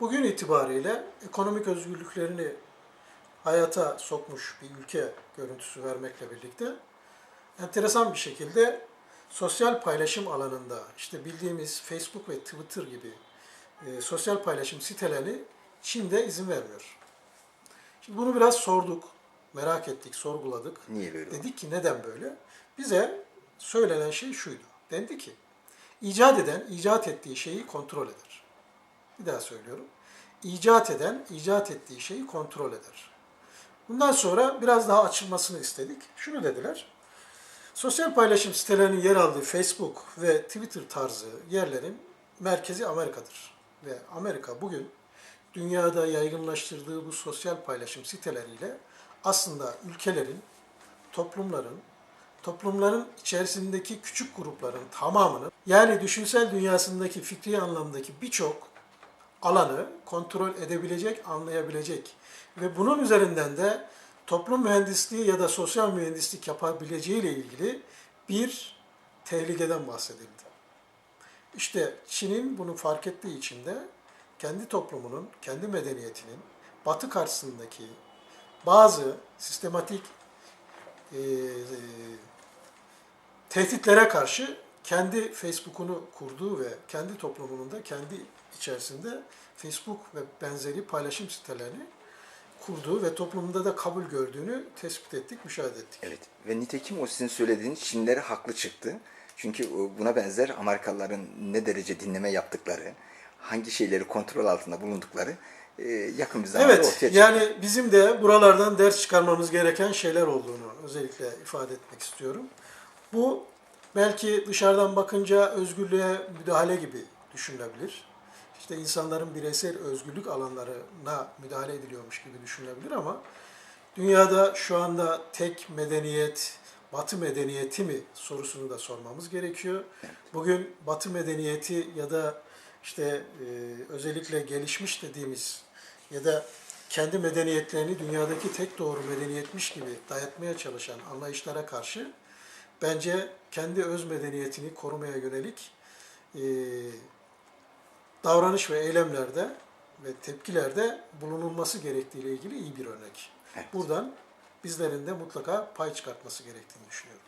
bugün itibariyle ekonomik özgürlüklerini hayata sokmuş bir ülke görüntüsü vermekle birlikte enteresan bir şekilde sosyal paylaşım alanında işte bildiğimiz Facebook ve Twitter gibi sosyal paylaşım siteleri Çin'de izin vermiyor. Şimdi bunu biraz sorduk, merak ettik, sorguladık. Niye böyle oldu? Dedik ki neden böyle? Bize söylenen şey şuydu. Dendi ki icat eden icat ettiği şeyi kontrol eder. Bir daha söylüyorum. İcat eden icat ettiği şeyi kontrol eder. Bundan sonra biraz daha açılmasını istedik. Şunu dediler. Sosyal paylaşım sitelerinin yer aldığı Facebook ve Twitter tarzı yerlerin merkezi Amerika'dır. Ve Amerika bugün dünyada yaygınlaştırdığı bu sosyal paylaşım siteleriyle aslında ülkelerin, toplumların içerisindeki küçük grupların tamamını, yani düşünsel dünyasındaki fikri anlamdaki birçok alanı kontrol edebilecek, anlayabilecek ve bunun üzerinden de toplum mühendisliği ya da sosyal mühendislik yapabileceğiyle ilgili bir tehlikeden bahsedildi. İşte Çin'in bunu fark ettiği için de kendi toplumunun, kendi medeniyetinin Batı karşısındaki bazı sistematik e, tehditlere karşı kendi Facebook'unu kurduğu ve kendi toplumunun da kendi içerisinde Facebook ve benzeri paylaşım sitelerini kurduğu ve toplumunda da kabul gördüğünü tespit ettik, müşahede ettik. Evet ve nitekim o sizin söylediğiniz Çinlileri haklı çıktı. Çünkü buna benzer Amerikalıların ne derece dinleme yaptıkları, hangi şeyleri kontrol altında bulundukları yakın bir zamanda ortaya çıktı. Yani bizim de buralardan ders çıkarmamız gereken şeyler olduğunu özellikle ifade etmek istiyorum. Bu belki dışarıdan bakınca özgürlüğe müdahale gibi düşünülebilir. İşte insanların bireysel özgürlük alanlarına müdahale ediliyormuş gibi düşünülebilir ama dünyada şu anda tek medeniyet, Batı medeniyeti mi sorusunu da sormamız gerekiyor. Bugün Batı medeniyeti ya da işte özellikle gelişmiş dediğimiz ya da kendi medeniyetlerini dünyadaki tek doğru medeniyetmiş gibi dayatmaya çalışan anlayışlara karşı bence kendi öz medeniyetini korumaya yönelik davranış ve eylemlerde ve tepkilerde bulunulması gerektiğiyle ilgili iyi bir örnek. Evet. Buradan bizlerin de mutlaka pay çıkartması gerektiğini düşünüyorum.